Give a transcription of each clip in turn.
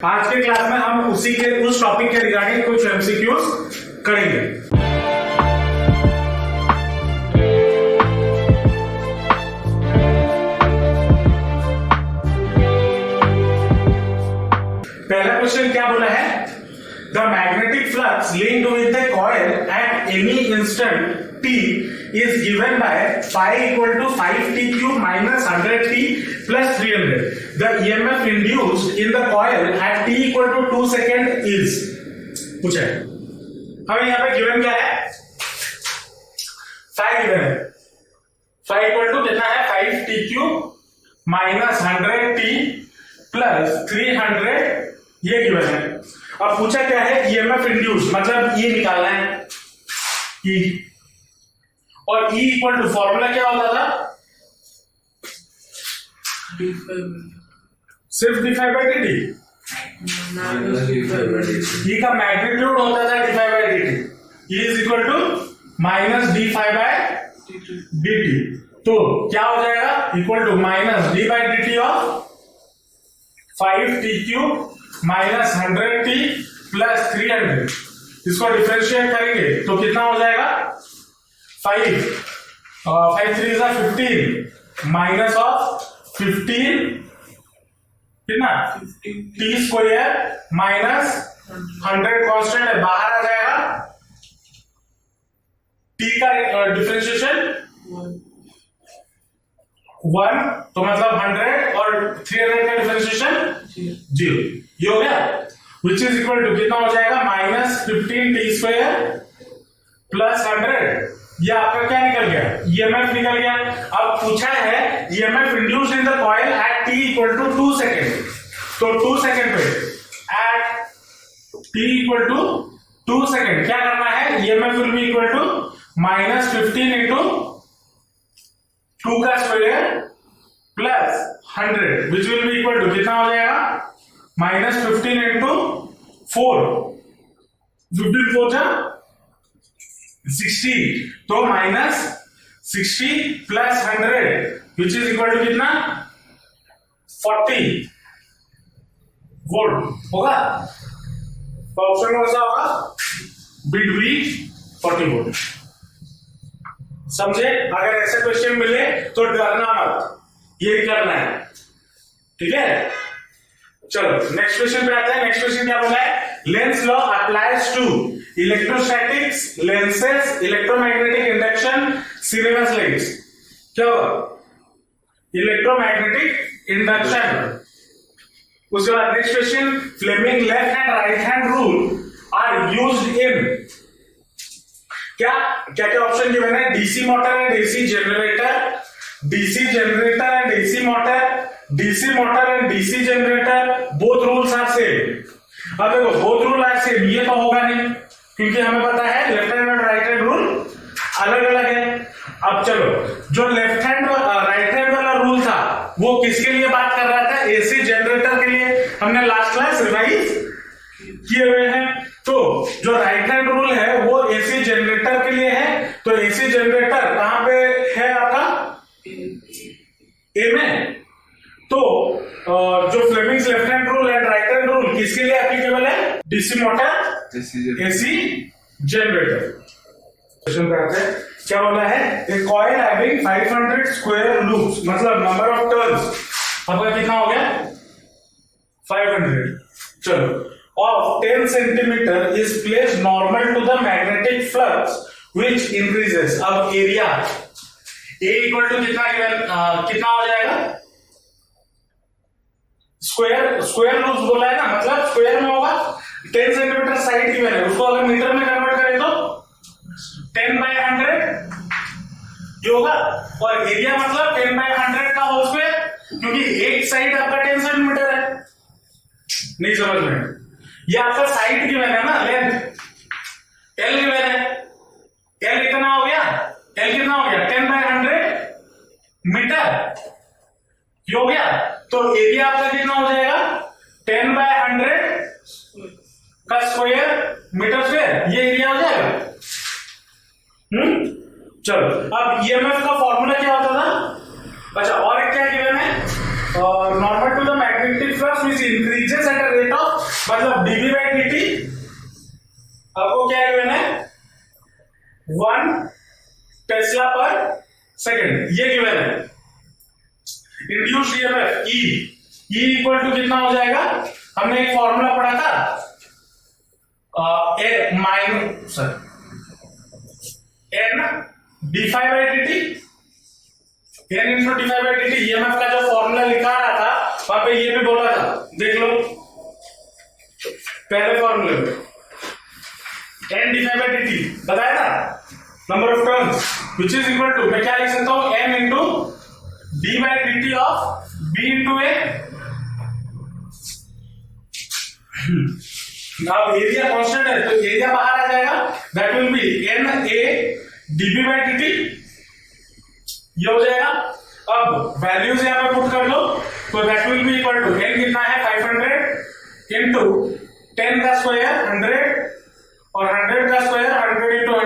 आज के क्लास में हम उस टॉपिक के रिगार्डिंग कुछ एमसीक्यूज करेंगे। पहला क्वेश्चन क्या बोला है? The magnetic flux linked with the coil at any instant t is given by phi equal to 5t cube minus 100t plus 300. The EMF induced in the coil at t equal to 2 second is पूछा है। हमें यहाँ पे given क्या है? phi given है। phi equal to कितना है? 5t cube minus 100t plus 300 ये गिवन है। अब पूछा क्या है? EMF induced मतलब ये निकालना है E और E इक्वल टू फॉर्मूला क्या होता था? सिर्फ d5 by dt E का मैग्नीट्यूड होता था d5 by dt E is equal to minus d5 by dt। तो क्या हो जाएगा? Equal to minus d by dt of 5t cube minus 100t plus 300। इसको डिफरेंशिएट करेंगे तो कितना हो जाएगा? 5 3 is 15 माइनस ऑफ 15 कितना? t स्क्वायर माइनस 100 कांस्टेंट है, बाहर आ जाएगा। t का डिफरेंशिएशन 1 तो मतलब 100 और 300 का डिफरेंशिएशन 0। ये हो गया, विच इज इक्वल टू कितना हो जाएगा? Minus 15t square plus 100। ये आपका क्या निकल गया? EMF निकल गया। अब पूछा है EMF induced in the coil at t equal to 2 second. तो 2 सेकेंड पे at t equal to 2 second क्या करना है? EMF will be equal to minus 15 into 2 का square plus 100 which will be equal to कितना हो जाएगा? माइनस 15 इंटू 4 15 4 जा 60 तो minus 60 plus 100 which is equal to कितना? 40 वोल्ट होगा। तो ऑप्शन कौन सा होगा? Between 40 volt. समझे? अगर ऐसे क्वेश्चन मिले तो डरना मत, ये करना है, ठीक है। चलो नेक्स्ट क्वेश्चन पे आते हैं। नेक्स्ट क्वेश्चन क्या बोला है? Lenz law applies to electrostatics, lenses, electromagnetic induction, cinemas lens. क्या होगा? Electromagnetic induction. उसके बाद next question, Fleming left and right hand rule are used in क्या क्या क्या ऑप्शन गिवन है? DC motor and AC generator, DC generator and AC motor, DC motor and DC generator, both rules are same. अब देखो both rule are same ये तो होगा नहीं, क्योंकि हमें पता है लेफ्ट हैंड और राइट हैंड रूल अलग अलग है। अब चलो जो लेफ्ट हैंड राइट हैंड वाला रूल था वो किसके लिए बात कर रहा था? एसी जनरेटर के लिए। हमने लास्ट क्लास रिवाइज किए हुए हैं। तो जो राइट हैंड रूल है वो एसी जनरेटर के लिए है। तो एसी जनरेटर कहां पे है आपका? ए में। तो जो Fleming's left hand rule and right hand rule किसके लिए एप्लीकेबल है? DC motor, AC generator. Question पे आते हैं। क्या बोला है? A coil having 500 square loops मतलब नंबर ऑफ टर्न्स आपका कितना हो गया? 500। चलो of 10 centimeter is placed normal to the magnetic flux which increases। अब एरिया A इक्वल टू कितना हो जाएगा? स्क्वायर लूप्स बोला है ना, मतलब स्क्वायर में होगा। 10 सेंटीमीटर साइड गिवन है, उसको अगर मीटर में कन्वर्ट करें तो 10 by 100 ये होगा। और एरिया मतलब 10 by 100 का होल स्क्वायर, क्योंकि एक साइड आपका 10 सेंटीमीटर है। नहीं समझ में? ये आपका साइड गिवन है ना, लेंथ L गिवन है। L कितना हो गया? L कितना हो गया? 10 by 100 मीटर हो गया। तो एरिया आपका कितना हो जाएगा? 10 by 100 का स्क्वायर मीटर स्क्वायर, ये एरिया हो जाएगा। चलो अब EMF का फॉर्मूला क्या होता था? अच्छा और एक क्या गिवन है? Normal to the magnetic flux which increases at a rate of मतलब डीबी बाई डी टी आपको क्या गिवन है 1 टेस्ला पर सेकेंड, ये गिवन है। Induced EMF E equal to कितना हो जाएगा, हमने एक फॉर्मूला पढ़ा था N D five by D T, N into D five by D T, EMF का जो फॉर्मूला लिखा रहा था वहां पे ये भी बोला था, देख लो पहले फॉर्मूले में N D five by D T बताया था, number of turns which is equal to, मैं क्या लिख सकता हूं N into D by D T of B into A. अब एरिया कांस्टेंट है तो एरिया बाहर आ जाएगा, that will be N A DB by D T, ये हो जाएगा। अब वैल्यूज यहां पे पुट कर लो तो that will be equal to N कितना है 500 इंटू 10 का स्क्वायर 100 और 100 का square 100 into 100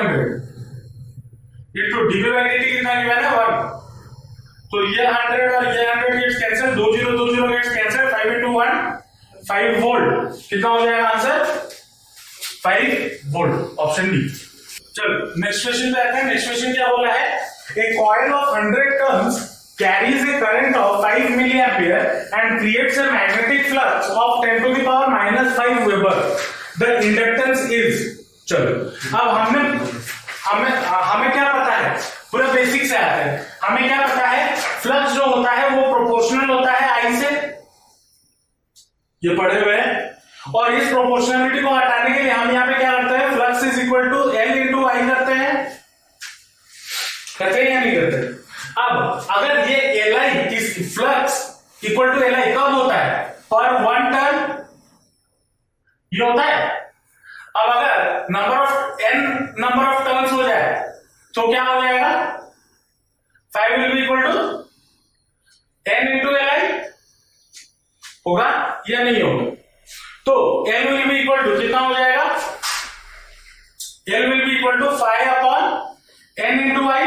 into DB by D T कितना गिवन है 1, तो ये 100 और ये 100 gets cancel, 20 gets cancel, 5 into 1 5 volt, कितना हो जाएगा आंसर 5 वोल्ट, ऑप्शन डी। चलो नेक्स्ट क्वेश्चन पे आते हैं। नेक्स्ट क्वेश्चन क्या बोला है, A coil of 100 turns carries a current of 5 milliampere and creates a magnetic flux of 10 to the power minus 5 Weber. The inductance is, चलो अब हमें क्या पता है, पूरा बेसिक से आता है, हमें क्या पता है फ्लक्स जो होता है वो प्रोपोर्शनल होता है आई से, ये पढ़े हुए हैं, और इस प्रोपोर्शनलिटी को हटाने के लिए हम यहाँ पे क्या करते हैं, flux is equal to L into I करते हैं या नहीं करते। अब अगर ये L I flux equal to L I कब होता है, पर 1 टर्न ये होता है। अब अगर नंबर ऑफ टर्न्स हो जाए तो क्या हो जाएगा, 5 will be equal to N into L I, होगा या नहीं होगा, तो L will be equal to कितना हो जाएगा, L will be equal to 5 upon N into I,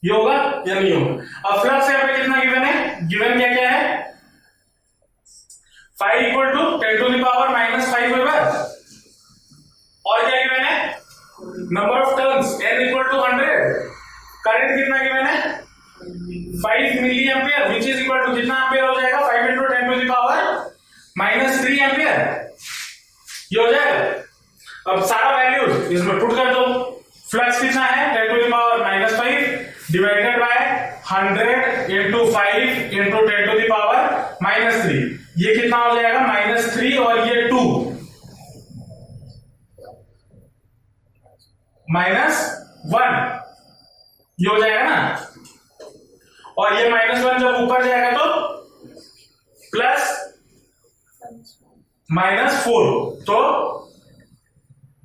ये होगा या नहीं होगा। अब फ्लक्स यहाँ पे कितना गिवन है, गिवन क्या क्या है 5 equal to 10 to the power minus 5 weber, और क्या गिवन है number of turns n equal to 100, current कितना गिवन है 5 milli ampere which is equal to कितना एम्पियर हो जाएगा 5 into 10 to the power minus 3 ampere, ये हो जाएगा। अब सारा वैल्यूज इसमें पुट कर दो, फ्लक्स कितना है 10 to the power minus 5 divided by 100 into 5 into 10 to the power minus 3, ये कितना हो जाएगा -3 और ये 2 -1, ये हो जाएगा ना, और ये -1 जब ऊपर जाएगा तो प्लस -4, तो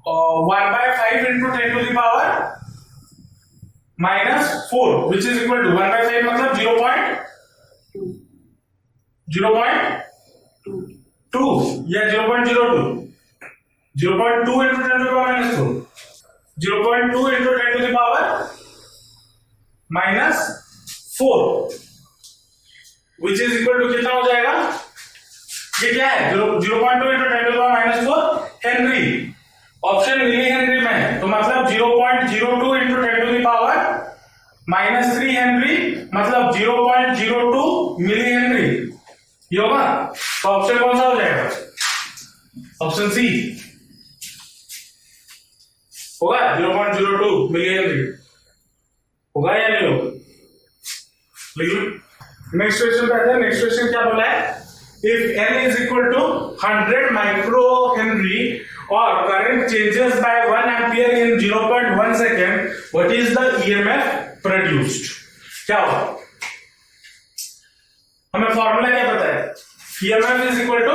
1/5 into 10 to the power -4 which is equal to 1/5 मतलब 0.2 या 0.02, 0.2 into 10 to the power -4, 0.2 into 10 to the power -4 which is equal to कितना हो जाएगा, ये क्या है 0.2 into 10 to the power -4 henry, option milli henry में, तो मतलब 0.02 into 10 to the power -3 henry मतलब 0.02 मिली हेनरी, ये होगा। तो ऑप्शन कौन सा हो जाएगा, ऑप्शन सी होगा 0.02 मिली हेनरी, होगा या नहीं होगा। नेक्स्ट क्वेश्चन पे आते हैं। नेक्स्ट क्वेश्चन क्या बोला है, if n is equal to 100 micro henry or current changes by 1 ampere in 0.1 second, what is the EMF produced? क्या होगा, हमें फॉर्मूला क्या पता है, EMF is equal to,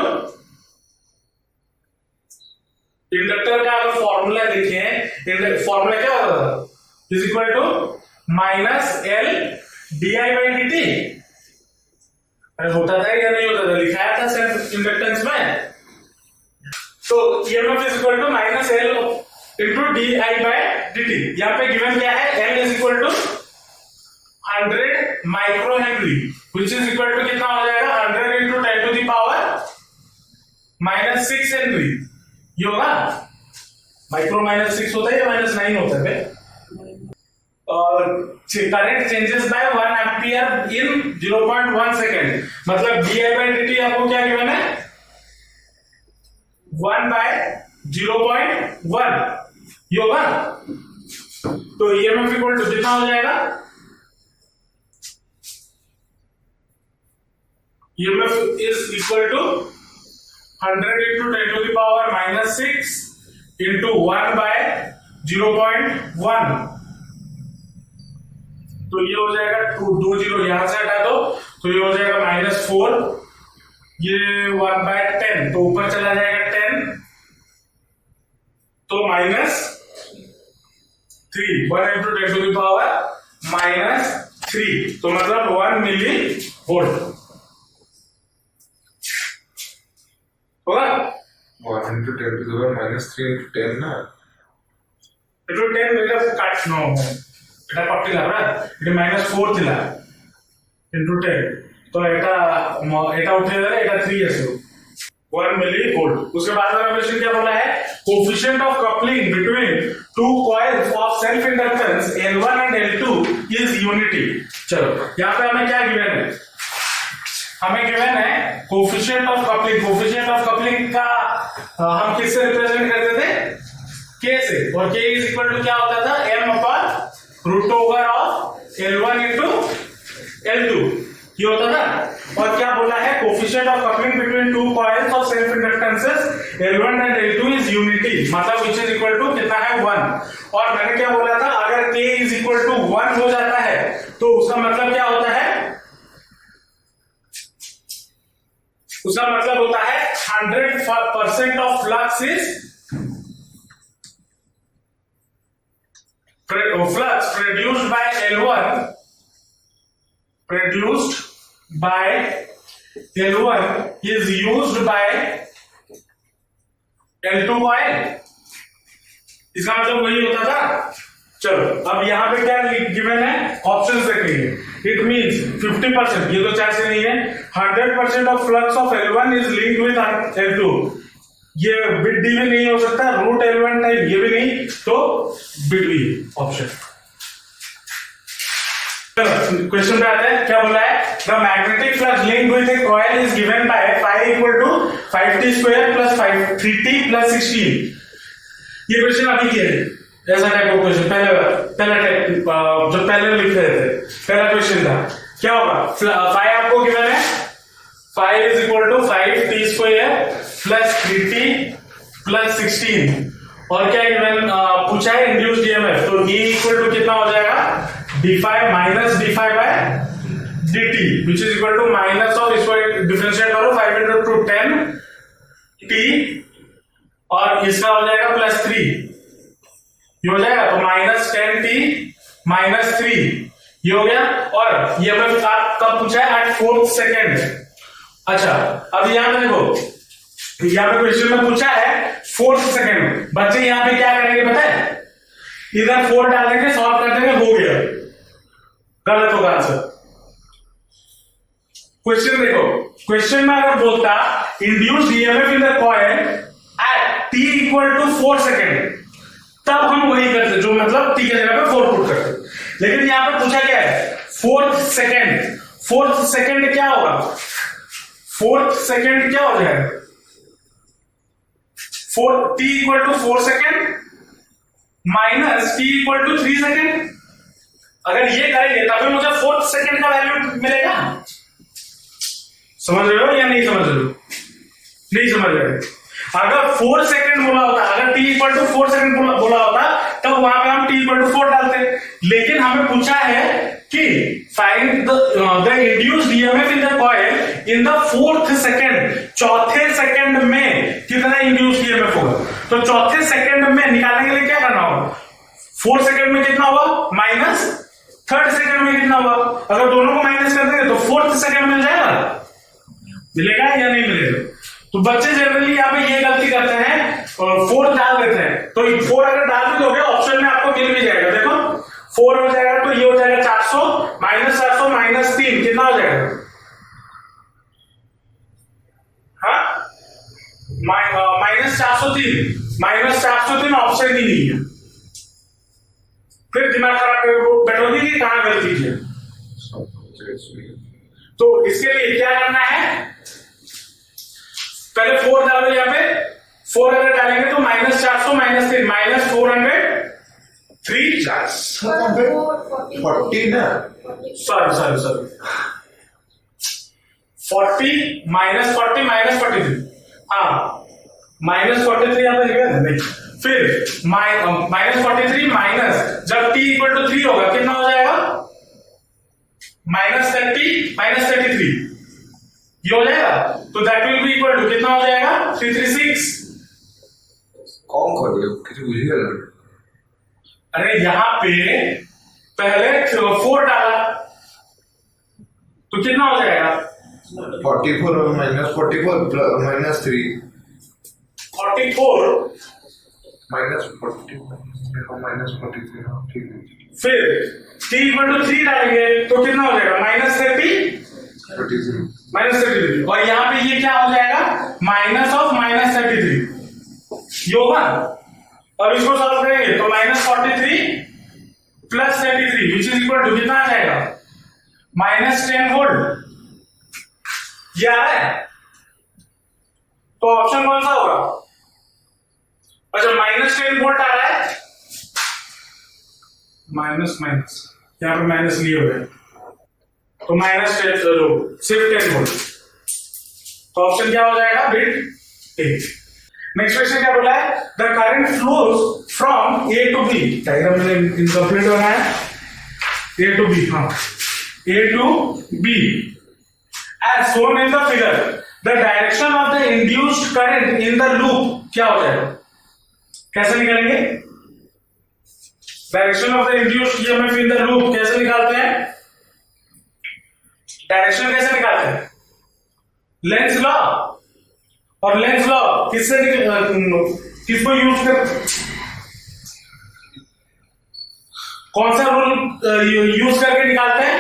inductor का अगर फॉर्मूला देखें, फॉर्मूला क्या होता था, is equal to -L di by dt, अरे होता था या नहीं होता था, लिखाया था सेल्फ इंडक्टेंस में, तो EMF is equal to -L into di by dt, यहाँ पे गिवन क्या है, L is equal to 100 micro Henry which is equal to कितना हो जाएगा 100 into 10 to the power -6 Henry, ये होगा माइक्रो -6 होता है या -9 होता है? Current changes by 1 ampere in 0.1 second, मतलब di/dt आपको क्या गिवन है? 1/0.1, ये होगा। तो EMF इक्वल टू कितना हो जाएगा? EMF is equal to 100 into 10 to the power -6 into 1/0.1, तो ये हो जाएगा 2 0 यहां से हटा दो, तो ये हो जाएगा -4, ये 1/10, तो ऊपर चला जाएगा 10, तो -3, 1 into 10 to the power -3, तो मतलब 1 मिली वोल्ट होगा। 1 into 10 to the power -3 into 10 ना, into 10 बेटा काट नो এটা কত ছিল আমরা? এটা -4 ছিল into 10, तो এটা उठे गया, এটা 3 আসলো, 1 मिली वोल्ट। उसके बाद वाला क्वेश्चन क्या बोला है? Coefficient of coupling between two coils of self inductance L1 and L2 is unity. चलो यहां पे हमें क्या गिवन है? हमें गिवन है coefficient of coupling. Coefficient of coupling का हम किससे रिप्रेजेंट करते थे? K से, और K इज इक्वल टू क्या होता था? m/√over of L1 into L2, ये होता था। और क्या बोला है? Coefficient of coupling between two coils of self inductances L1 and L2 is unity, मतलब विच इज इक्वल टू कितना है? 1। और मैंने क्या बोला था? अगर K इज इक्वल टू 1 हो जाता है तो उसका मतलब क्या होता है? उसका मतलब होता है 100% of flux is flux produced by L1 is used by L2 coil, इसका मतलब वही होता था। चलो अब यहां पे क्या गिवन है? ऑप्शंस देखेंगे। इट मींस 50%, ये तो चार से नहीं है। 100% of flux of L1 is linked with L2, ये बिट डी भी नहीं हो सकता, √L1 टाइप ये भी नहीं, तो बिट बी ऑप्शन। क्वेश्चन पे आते हैं, क्या बोला है? The magnetic flux linked with a coil is given by phi equal to 5t² plus 3t plus 16। ये क्वेश्चन अभी किया है, ऐसा टाइप का क्वेश्चन पहला टाइप जो पहले लिख रहे थे, पहला क्वेश्चन था। क्या होगा? phi आपको गिवन है, phi is equal to 5t² plus 3t plus 16, और क्या गिवन पूछा है? इंड्यूस्ड ईएमएफ, तो E इक्वल टू कितना हो जाएगा? d5 minus d5 by dt, which is equal to minus of, इसको डिफरेंशिएट करो, 5 into 10t, और इसका हो जाएगा +3, ये हो जाएगा, तो -10t -3, ये हो गया। और ये कब पूछा है? At 4th second. अच्छा अब यहां पे देखो, यहाँ पे क्वेश्चन में पूछा है 4th सेकेंड। बच्चे यहाँ पे क्या करेंगे पता है? इधर 4 डालेंगे, सॉल्व कर देंगे, हो गया। गलत होगा आंसर। क्वेश्चन देखो, क्वेश्चन में अगर बोलता induced EMF in the coil at t equal to 4 second, तब हम वही करते, जो मतलब t के जगह पे 4 पुट करते। लेकिन यहाँ पे पूछा क्या है? 4th second. 4th सेकेंड क्या होगा? 4th सेकेंड क्या हो जाएगा? t equal to 4 second minus t equal to 3 second. अगर ये करेंगे तभी मुझे 4th सेकेंड का वैल्यू मिलेगा। समझ रहे हो या नहीं समझ रहे हो? नहीं समझ रहे। अगर 4 सेकेंड बोला होता, अगर t इक्वल टू 4 सेकेंड बोला होता, तब वहां पे हम t इक्वल टू 4 डालते। लेकिन हमें पूछा है कि find the induced EMF in the coil in the 4th second, चौथे सेकेंड में कितना इंड्यूस्ड ईएमएफ होगा। तो चौथे सेकेंड में निकालने के लिए क्या करना होगा? 4 सेकेंड में कितना होगा? माइनस 3rd सेकेंड में कितना होगा? अगर दोनों को माइनस कर देंगे तो 4th सेकेंड मिल जाएगा। मिलेगा या नहीं मिलेगा? तो बच्चे जनरली यहाँ पे ये गलती करते हैं, 4 डाल देते हैं। तो 4 अगर डाल भी दोगे ऑप्शन में आपको मिल भी जाएगा। देखो 4 हो जाएगा, तो ये हो जाएगा 400 -400 -3, कितना हो जाएगा? हाँ -403 ऑप्शन ही नहीं है। फिर दिमाग खराब करके बैठोगे कि कहां गलती है। तो इसके लिए क्या करना है, पहले 4 डालो, यहाँ पे 4 अगर डालेंगे तो -400 -3 -403 40 ना, सॉरी 40 -43 हाँ -43 यहाँ पे लिखा है नहीं, फिर -43 माइनस जब t इक्वल टू 3 होगा कितना हो जाएगा -33 ये हो जाएगा, तो that will be equal to कितना हो जाएगा 336। कौन कर रहे हो किसी बुझी गया। अरे यहां पे पहले 4 डाला तो कितना हो जाएगा 44 -44 -3 44 -43 हाँ ठीक है। फिर t इक्वल टू 3 डालेंगे तो कितना हो जाएगा -33 और यहाँ पे ये क्या हो जाएगा -33 ये होगा। अब इसको सॉल्व करेंगे तो -43 + 33 विच इज इक्वल टू कितना आ जाएगा -10 वोल्ट। ये आ रहा है, तो ऑप्शन कौन सा होगा। अच्छा -10 वोल्ट आ रहा है, माइनस यहाँ पे माइनस लिए हुए तो -10 सिर्फ 10 वोल्ट, तो ऑप्शन क्या हो जाएगा बिट ए। नेक्स्ट क्वेश्चन क्या बोला है, the current flows from A to B, diagram मैंने इनकम्प्लीट बनाया ए टू बी, हाँ A to B as shown in the figure, the direction of the induced current in the loop क्या हो जाएगा, कैसे निकालेंगे direction of the induced EMF in the loop कैसे निकालते हैं, डायरेक्शन कैसे निकालते हैं, लेंज लॉ, और लेंज लॉ किसको यूज कर, कौन सा रूल यूज करके निकालते हैं,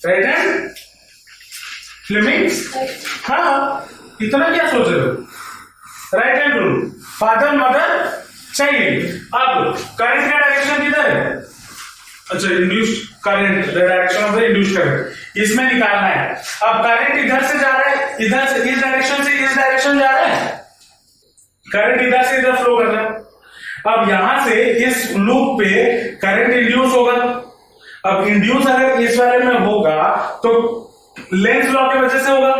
राइट हैंड फ्लेमिंग्स, हाँ इतना क्या सोच रहे हो, right hand rule, father mother child. अब करंट का डायरेक्शन किधर है, अच्छा induced current, the direction of the induced current इसमें निकालना है। अब करंट इधर से जा रहा है, इधर से इस डायरेक्शन से इस डायरेक्शन जा रहा है, करंट इधर से इधर फ्लो कर रहा है। अब यहां से इस लूप पे करंट इंड्यूस होगा, अब इंड्यूस अगर इस वाले में होगा तो लेंज लॉ की वजह से होगा,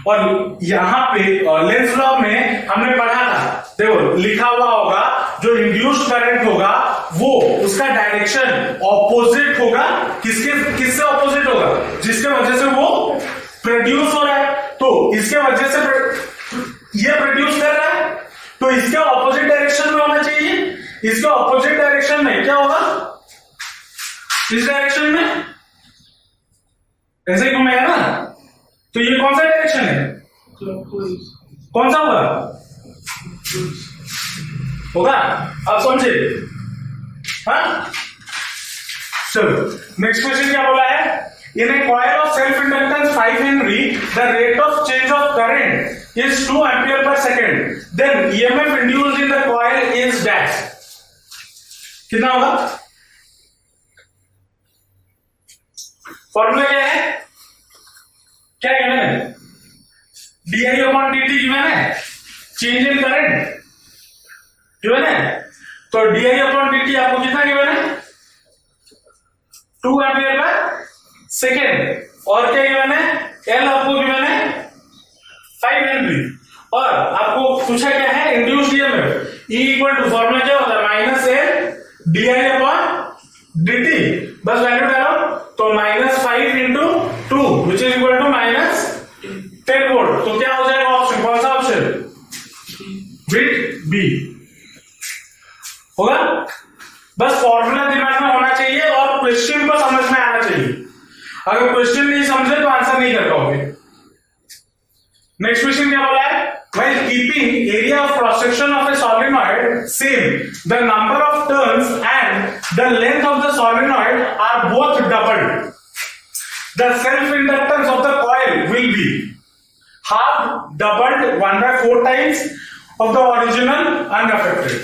और यहां पे लेंज लॉ में हमने पढ़ा था, देखो लिखा हुआ होगा जो इंड्यूस्ड करंट होगा वो उसका डायरेक्शन ऑपोजिट होगा, किससे ऑपोजिट होगा, जिसके वजह से वो प्रोड्यूस हो रहा है, तो इसके वजह से ये प्रोड्यूस कर रहा है, तो इसके ऑपोजिट डायरेक्शन में होना चाहिए, इसके ऑपोजिट डायरेक्शन में क्या होगा, इस डायरेक्शन में ऐसे ही घूमेगा ना, तो ये कौन सा डायरेक्शन है, कौन सा होगा अब समझे, हाँ चलो नेक्स्ट क्वेश्चन क्या बोला है, in a coil of self inductance 5 henry the rate of change of current is 2 ampere per second, then EMF induced in the coil is dash, कितना होगा, फॉर्मूला क्या है, क्या गिवन है, di/dt गिवन है, चेंज इन करंट गिवन है, तो di/dt आपको कितना गिवन है 2 एम्पियर पर सेकेंड, और क्या गिवन है L आपको गिवन है 5 हेनरी, और आपको पूछा क्या है induced EMF, E equal to formula क्या होता है -L di/dt, बस वैल्यू डालो तो -5 into 2 which is equal to -10 volt, तो क्या हो जाएगा ऑप्शन, कौन सा ऑप्शन, बिट बी होगा। बस फॉर्मूला दिमाग में होना चाहिए और क्वेश्चन को समझ में आना चाहिए, अगर क्वेश्चन नहीं समझे तो आंसर नहीं कर पाओगे। नेक्स्ट क्वेश्चन क्या बोला है, while keeping area of cross section of a solenoid same, the number of turns and the length of the solenoid are both doubled, the self inductance of the coil will be, have doubled 1/4 times of the original unaffected.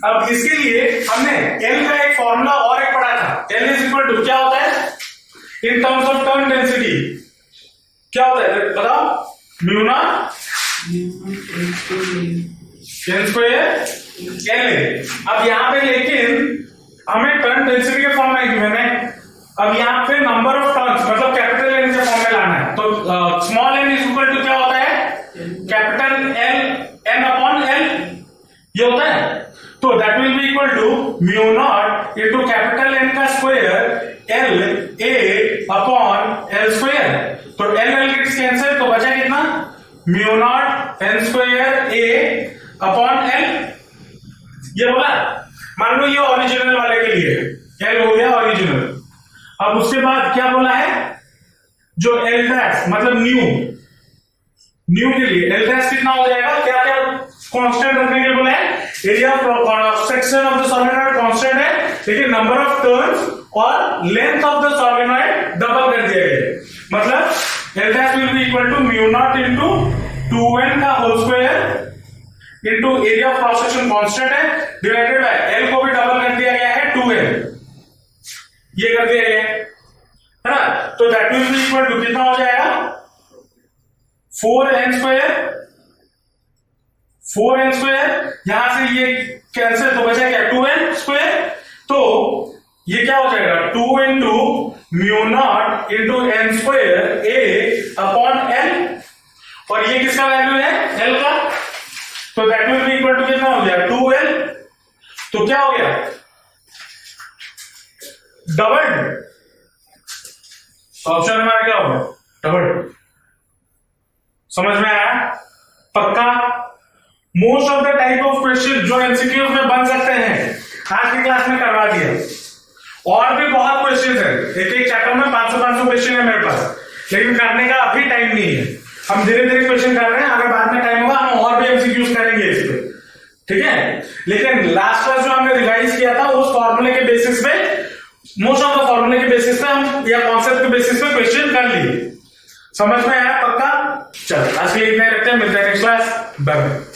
अब इसके लिए हमने L का एक formula और एक पढ़ा था. L इज इक्वल टू क्या होता है in terms of turn density? क्या होता है बताओ? Mu naught n square L. अब यहां पे लेकिन हमें टर्न डेंसिटी के फॉर्म में गिवन है. अब यहाँ पे नंबर ऑफ टर्न्स मतलब कैपिटल N के फॉर्म में लाना है. तो small n is equal to क्या होता है? Capital N upon L. ये होता है. तो that will be equal to mu naught into capital N का square L A upon L square. तो L गेट्स कैंसिल, तो बचा कितना? Mu naught n square A upon L. ये बोला. मान लो ये ओरिजिनल वाले के लिए L हो गया ओरिजिनल. अब उसके बाद क्या बोला है? जो L डैश मतलब न्यू के लिए L डैश कितना हो जाएगा? क्या क्या कांस्टेंट रखने के लिए बोला है? Area of section of the solenoid constant है, लेकिन नंबर ऑफ टर्न्स और length of the solenoid double कर दिया गया है. मतलब L dash will be equal to mu naught into 2n का whole square into area of cross section constant है डिवाइडेड बाय L को भी डबल कर दिया गया है 2n. ये कर दिया गया है ना. तो that will be equal to कितना हो जाएगा? 4n square. यहां से ये कैंसिल, तो बचा क्या? 2n square. तो ये क्या हो जाएगा? 2 into mu naught into n square A upon L. और ये किसका वैल्यू है? L का. तो that will be equal to कितना हो गया? 2L. तो क्या हो गया? डबल. ऑप्शन हमारा क्या होगा? डबल. समझ में आया? पक्का? Most of the type of question जो एमसीक्यूज में बन सकते हैं आज की क्लास में करवा दिया. और भी बहुत क्वेश्चन है. एक चैप्टर में 500 क्वेश्चन है मेरे पास, लेकिन करने का अभी टाइम नहीं है. हम धीरे धीरे क्वेश्चन कर रहे हैं. अगर बाद में टाइम होगा हम और भी एमसीक्यूज करेंगे इस पे. ठीक है. लेकिन लास्ट क्लास जो हमने रिवाइज किया था उस फॉर्मूले के बेसिस पे, मोस्ट ऑफ द फॉर्मूले के बेसिस पे हम या कॉन्सेप्ट के बेसिस पे क्वेश्चन कर लिए. समझ में आया? पक्का? चलो आज के लिए इतना रखते हैं. मिलते हैं नेक्स्ट क्लास. बाय.